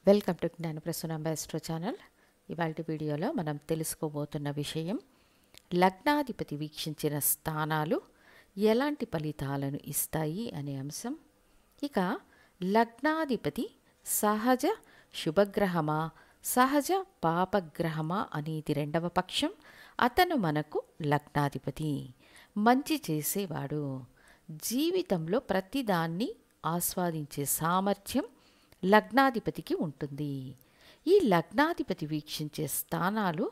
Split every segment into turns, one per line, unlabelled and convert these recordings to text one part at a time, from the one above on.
Welcome to Gnanaprasuna ambassador channel. ఇవాళ వీడియోలో మనం తెలుసుకోబోతున్న విషయం లగ్నాధిపతి వీక్షించిన స్థానాలు ఎలాంటి ఫలితాలను ఇస్తాయి అనే అంశం. ఇక లగ్నాధిపతి సహజ శుభగ్రహమా సహజ పాపగ్రహమా అనేది రెండవ పక్షం. అతను మనకు లగ్నాధిపతి, మంచి చేసేవాడు, జీవితంలో ప్రతిదాన్ని ఆస్వాదించే సామర్థ్యం లగ్నాధిపతికి ఉంటుంది. ఈ లగ్నాధిపతి వీక్షించే స్థానాలు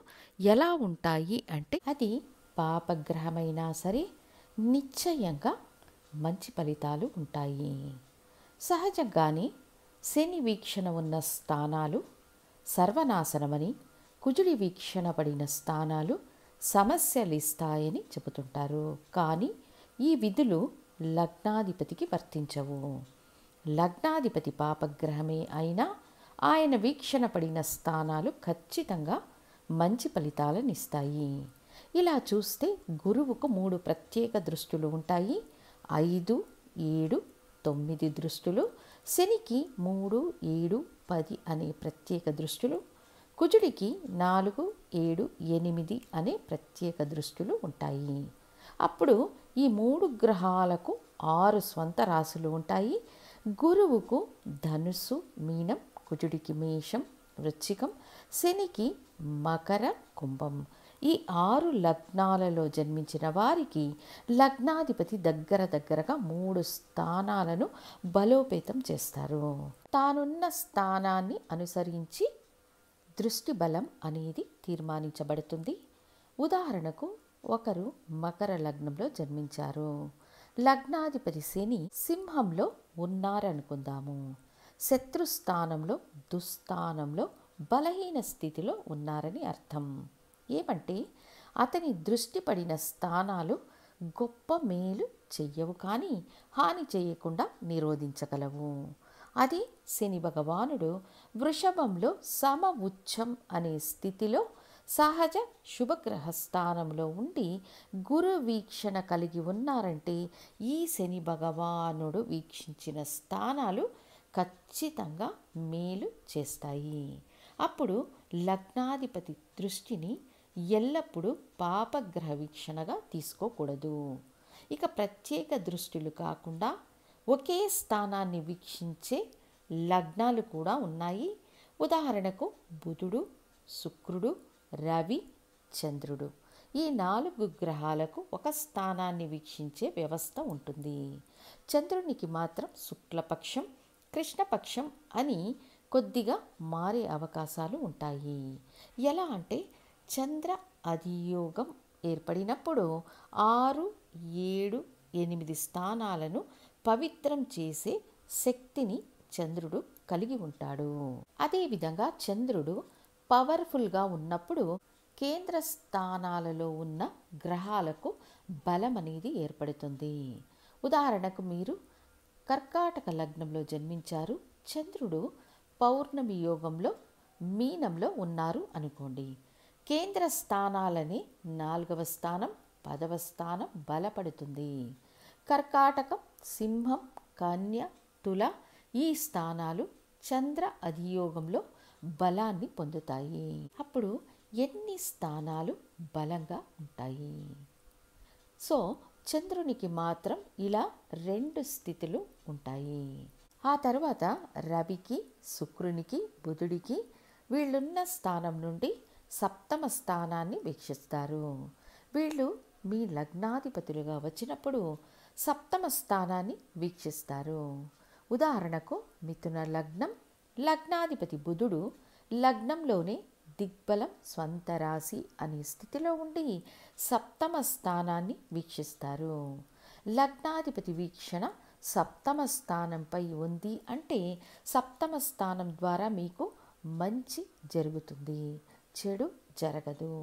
ఎలా ఉంటాయి అంటే, అది పాపగ్రహమైనా సరే నిశ్చయంగా మంచి ఫలితాలు ఉంటాయి. సహజంగానే శని వీక్షణ ఉన్న స్థానాలు సర్వనాశనమని, కుజుడి వీక్షణ పడిన స్థానాలు సమస్యలు ఇస్తాయని చెబుతుంటారు. కానీ ఈ విధులు లగ్నాధిపతికి వర్తించవు. లగ్నాధిపతి పాపగ్రహమే అయినా ఆయన వీక్షణ పడిన స్థానాలు ఖచ్చితంగా మంచి ఫలితాలను ఇస్తాయి. ఇలా చూస్తే గురువుకు 3 ప్రత్యేక దృష్టులు ఉంటాయి. 5, 7, 9 దృష్టులు. శనికి 3, 7, 10 అనే ప్రత్యేక దృష్టులు. కుజుడికి 4, 7, 8 అనే ప్రత్యేక దృష్టులు ఉంటాయి. అప్పుడు ఈ 3 గ్రహాలకు 6 స్వంత రాశులు ఉంటాయి. గురువుకు ధనుస్సు, మీనం, కుజుడికి మేషం, వృశ్చికం, శనికి మకర, కుంభం. ఈ 6 లగ్నాలలో జన్మించిన వారికి లగ్నాధిపతి దగ్గరగా 3 స్థానాలను బలోపేతం చేస్తారు. తానున్న స్థానాన్ని అనుసరించి దృష్టి బలం అనేది తీర్మానించబడుతుంది. ఉదాహరణకు ఒకరు మకర లగ్నంలో జన్మించారు. లగ్నాధిపతి శని సింహంలో ఉన్నారనుకుందాము. శత్రుస్థానంలో, దుస్థానంలో, బలహీన స్థితిలో ఉన్నారని అర్థం. ఏమంటే అతని దృష్టి పడిన స్థానాలు గొప్ప మేలు చెయ్యవు, కానీ హాని చేయకుండా నిరోధించగలవు. అది శని భగవానుడు వృషభంలో సమ ఉచ్చం అనే స్థితిలో సహజ శుభగ్రహ స్థానంలో ఉండి గురు వీక్షణ కలిగి ఉన్నారంటే ఈ శని భగవానుడు వీక్షించిన స్థానాలు ఖచ్చితంగా మేలు చేస్తాయి. అప్పుడు లగ్నాధిపతి దృష్టిని ఎల్లప్పుడూ పాపగ్రహ వీక్షణగా తీసుకోకూడదు. ఇక ప్రత్యేక దృష్టిలు కాకుండా ఒకే స్థానాన్ని వీక్షించే లగ్నాలు కూడా ఉన్నాయి. ఉదాహరణకు బుధుడు, శుక్రుడు, రవి, చంద్రుడు. ఈ 4 గ్రహాలకు ఒక స్థానాన్ని వీక్షించే వ్యవస్థ ఉంటుంది. చంద్రునికి మాత్రం శుక్లపక్షం, కృష్ణపక్షం అని కొద్దిగా మారే అవకాశాలు ఉంటాయి. ఎలా అంటే చంద్ర అధియోగం ఏర్పడినప్పుడు 6, 7, 8 స్థానాలను పవిత్రం చేసే శక్తిని చంద్రుడు కలిగి ఉంటాడు. అదేవిధంగా చంద్రుడు పవర్ఫుల్గా ఉన్నప్పుడు కేంద్ర స్థానాలలో ఉన్న గ్రహాలకు బలం అనేది ఏర్పడుతుంది. ఉదాహరణకు మీరు కర్కాటక లగ్నంలో జన్మించారు. చంద్రుడు పౌర్ణమి యోగంలో మీనంలో ఉన్నారు అనుకోండి. కేంద్ర స్థానాలని 4వ స్థానం, 10వ స్థానం బలపడుతుంది. కర్కాటకం, సింహం, కన్య, తుల ఈ స్థానాలు చంద్ర అధియోగంలో బలాన్ని పొందుతాయి. అప్పుడు ఎన్ని స్థానాలు బలంగా ఉంటాయి? సో చంద్రునికి మాత్రం ఇలా 2 స్థితులు ఉంటాయి. ఆ తర్వాత రవికి, శుక్రునికి, బుధుడికి వీళ్ళున్న స్థానం నుండి 7వ స్థానాన్ని వీక్షిస్తారు. వీళ్ళు మీ లగ్నాధిపతులుగా వచ్చినప్పుడు 7వ స్థానాన్ని వీక్షిస్తారు. ఉదాహరణకు మిథున లగ్నం, లగ్నాధిపతి బుధుడు లగ్నంలోనే దిగ్బలం స్వంత రాశి అనే స్థితిలో ఉండి 7వ స్థానాన్ని వీక్షిస్తారు. లగ్నాధిపతి వీక్షణ 7వ స్థానంపై ఉంది అంటే 7వ స్థానం ద్వారా మీకు మంచి జరుగుతుంది, చెడు జరగదు.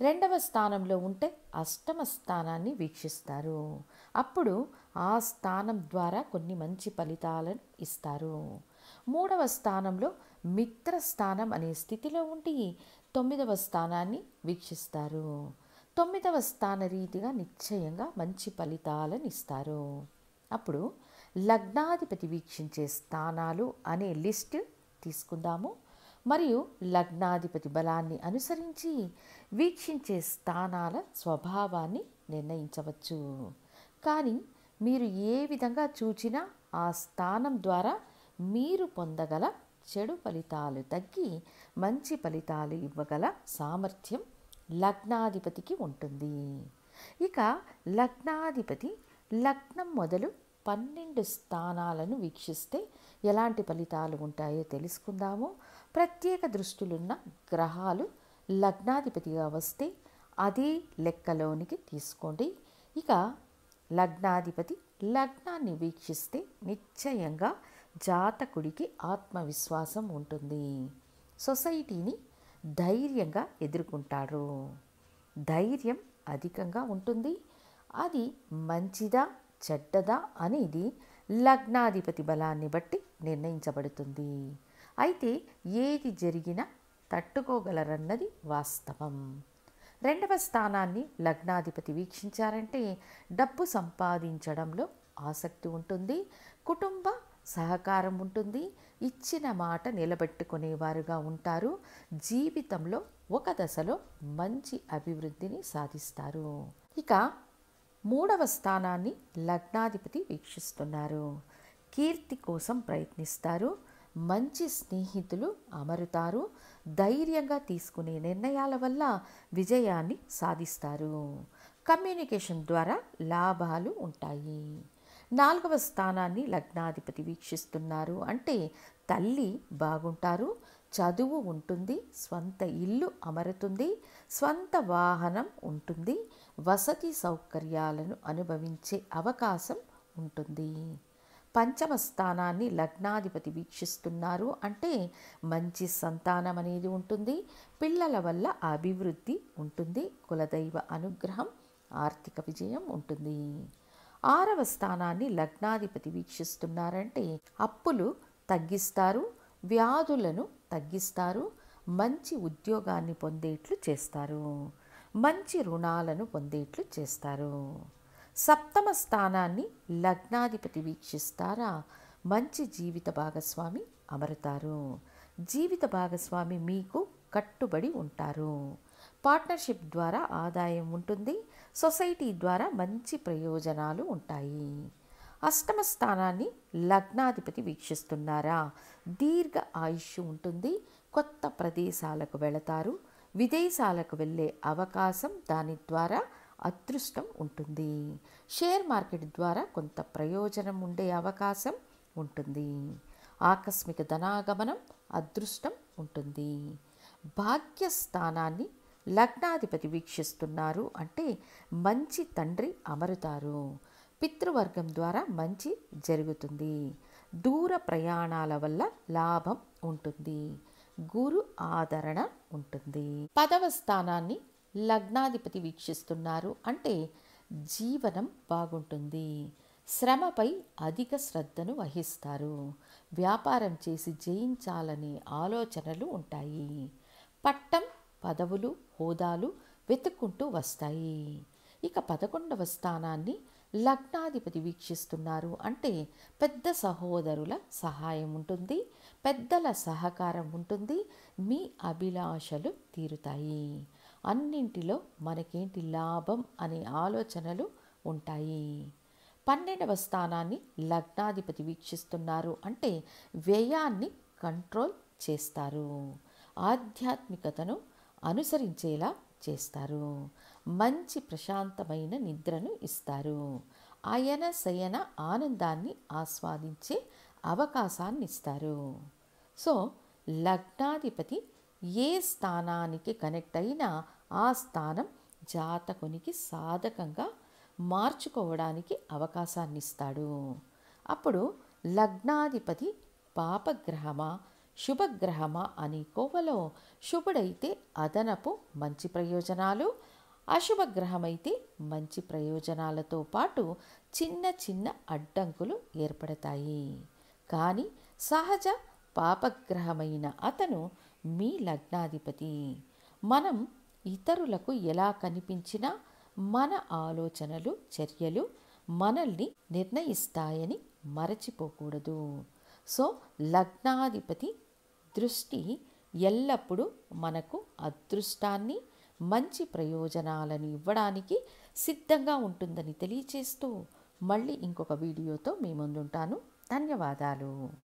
2వ స్థానంలో ఉంటే 8వ స్థానాన్ని వీక్షిస్తారు. అప్పుడు ఆ స్థానం ద్వారా కొన్ని మంచి ఫలితాలను ఇస్తారు. 3వ స్థానంలో మిత్రస్థానం అనే స్థితిలో ఉండి 9వ స్థానాన్ని వీక్షిస్తారు. 9వ స్థాన రీతిగా నిశ్చయంగా మంచి ఫలితాలను ఇస్తారు. అప్పుడు లగ్నాధిపతి వీక్షించే స్థానాలు అనే లిస్ట్ తీసుకుందాము. మరియు లగ్నాధిపతి బలాన్ని అనుసరించి వీక్షించే స్థానాల స్వభావాన్ని నిర్ణయించవచ్చు. కానీ మీరు ఏ విధంగా చూచినా ఆ స్థానం ద్వారా మీరు పొందగల చెడు ఫలితాలు తగ్గి మంచి ఫలితాలు ఇవ్వగల సామర్థ్యం లగ్నాధిపతికి ఉంటుంది. ఇక లగ్నాధిపతి లగ్నం మొదలు 12 స్థానాలను వీక్షిస్తే ఎలాంటి ఫలితాలు ఉంటాయో తెలుసుకుందాము. ప్రత్యేక దృష్టిలున్న గ్రహాలు లగ్నాధిపతిగా వస్తే అదే లెక్కలోనికి తీసుకోండి. ఇక లగ్నాధిపతి లగ్నాన్ని వీక్షిస్తే నిశ్చయంగా జాతకుడికి ఆత్మవిశ్వాసం ఉంటుంది. సొసైటీని ధైర్యంగా ఎదుర్కొంటారు. ధైర్యం అధికంగా ఉంటుంది. అది మంచిదా చెడ్డదా అనేది లగ్నాధిపతి బలాన్ని బట్టి నిర్ణయించబడుతుంది. అయితే ఏది జరిగినా తట్టుకోగలరన్నది వాస్తవం. 2వ స్థానాన్ని లగ్నాధిపతి వీక్షించారంటే డబ్బు సంపాదించడంలో ఆసక్తి ఉంటుంది. కుటుంబ సహకారం ఉంటుంది. ఇచ్చిన మాట నిలబెట్టుకునేవారుగా ఉంటారు. జీవితంలో ఒక దశలో మంచి అభివృద్ధిని సాధిస్తారు. ఇక 3వ స్థానాన్ని లగ్నాధిపతి వీక్షిస్తున్నారు. కీర్తి కోసం ప్రయత్నిస్తారు. మంచి స్నేహితులు అమరుతారు. ధైర్యంగా తీసుకునే నిర్ణయాల వల్ల విజయాన్ని సాధిస్తారు. కమ్యూనికేషన్ ద్వారా లాభాలు ఉంటాయి. 4వ స్థానాన్ని లగ్నాధిపతి వీక్షిస్తున్నారు అంటే తల్లి బాగుంటారు. చదువు ఉంటుంది. స్వంత ఇల్లు అమరుతుంది. స్వంత వాహనం ఉంటుంది. వసతి సౌకర్యాలను అనుభవించే అవకాశం ఉంటుంది. 5వ స్థానాన్ని లగ్నాధిపతి వీక్షిస్తున్నారు అంటే మంచి సంతానం అనేది ఉంటుంది. పిల్లల వల్ల అభివృద్ధి ఉంటుంది. కులదైవ అనుగ్రహం, ఆర్థిక విజయం ఉంటుంది. 6వ స్థానాన్ని లగ్నాధిపతి వీక్షిస్తున్నారంటే అప్పులు తగ్గిస్తారు. వ్యాధులను తగ్గిస్తారు. మంచి ఉద్యోగాన్ని పొందేట్లు చేస్తారు. మంచి రుణాలను పొందేట్లు చేస్తారు. 7వ స్థానాన్ని లగ్నాధిపతి వీక్షిస్తారా మంచి జీవిత భాగస్వామి అమరుతారు. జీవిత భాగస్వామి మీకు కట్టుబడి ఉంటారు. పార్ట్నర్షిప్ ద్వారా ఆదాయం ఉంటుంది. సొసైటీ ద్వారా మంచి ప్రయోజనాలు ఉంటాయి. 8వ స్థానాన్ని లగ్నాధిపతి వీక్షిస్తున్నారా దీర్ఘ ఆయుష్ ఉంటుంది. కొత్త ప్రదేశాలకు వెళతారు. విదేశాలకు వెళ్ళే అవకాశం, దాని ద్వారా అదృష్టం ఉంటుంది. షేర్ మార్కెట్ ద్వారా కొంత ప్రయోజనం ఉండే అవకాశం ఉంటుంది. ఆకస్మిక ధనాగమనం, అదృష్టం ఉంటుంది. భాగ్యస్థానాన్ని లగ్నాధిపతి వీక్షిస్తున్నారు అంటే మంచి తండ్రి అమరుతారు. పితృవర్గం ద్వారా మంచి జరుగుతుంది. దూర ప్రయాణాల వల్ల లాభం ఉంటుంది. గురు ఆదరణ ఉంటుంది. 10వ స్థానాన్ని లగ్నాధిపతి వీక్షిస్తున్నారు అంటే జీవనం బాగుంటుంది. శ్రమపై అధిక శ్రద్ధను వహిస్తారు. వ్యాపారం చేసి జయించాలనే ఆలోచనలు ఉంటాయి. పట్టం, పదవులు, హోదాలు వెతుక్కుంటూ వస్తాయి. ఇక 11వ స్థానాన్ని లగ్నాధిపతి వీక్షిస్తున్నారు అంటే పెద్ద సహోదరుల సహాయం ఉంటుంది. పెద్దల సహకారం ఉంటుంది. మీ అభిలాషలు తీరుతాయి. అన్నింటిలో మనకేంటి లాభం అనే ఆలోచనలు ఉంటాయి. 12వ స్థానాన్ని లగ్నాధిపతి వీక్షిస్తున్నారు అంటే వ్యయాన్ని కంట్రోల్ చేస్తారు. ఆధ్యాత్మికతను అనుసరించేలా చేస్తారు. మంచి ప్రశాంతమైన నిద్రను ఇస్తారు. అయన శయన ఆనందాన్ని ఆస్వాదించే అవకాశాన్ని ఇస్తారు. సో లగ్నాధిపతి ఏ స్థానానికి కనెక్ట్ అయినా ఆ స్థానం జాతకునికి సాధకంగా మార్చుకోవడానికి అవకాశాన్ని ఇస్తాడు. అప్పుడు లగ్నాధిపతి పాపగ్రహమా శుభగ్రహమా అని కోవలో శుభుడైతే అదనపు మంచి ప్రయోజనాలు, అశుభగ్రహమైతే మంచి ప్రయోజనాలతో పాటు చిన్న చిన్న అడ్డంకులు ఏర్పడతాయి. కానీ సహజ పాపగ్రహమైన అతను మీ లగ్నాధిపతి. మనం ఇతరులకు ఎలా కనిపించినా మన ఆలోచనలు, చర్యలు మనల్ని నిర్ణయిస్తాయని మరచిపోకూడదు. సో లగ్నాధిపతి దృష్టి ఎల్లప్పుడూ మనకు అదృష్టాన్ని, మంచి ప్రయోజనాలను ఇవ్వడానికి సిద్ధంగా ఉంటుందని తెలియచేస్తూ మళ్ళీ ఇంకొక వీడియోతో మీ ముందుంటాను. ధన్యవాదాలు.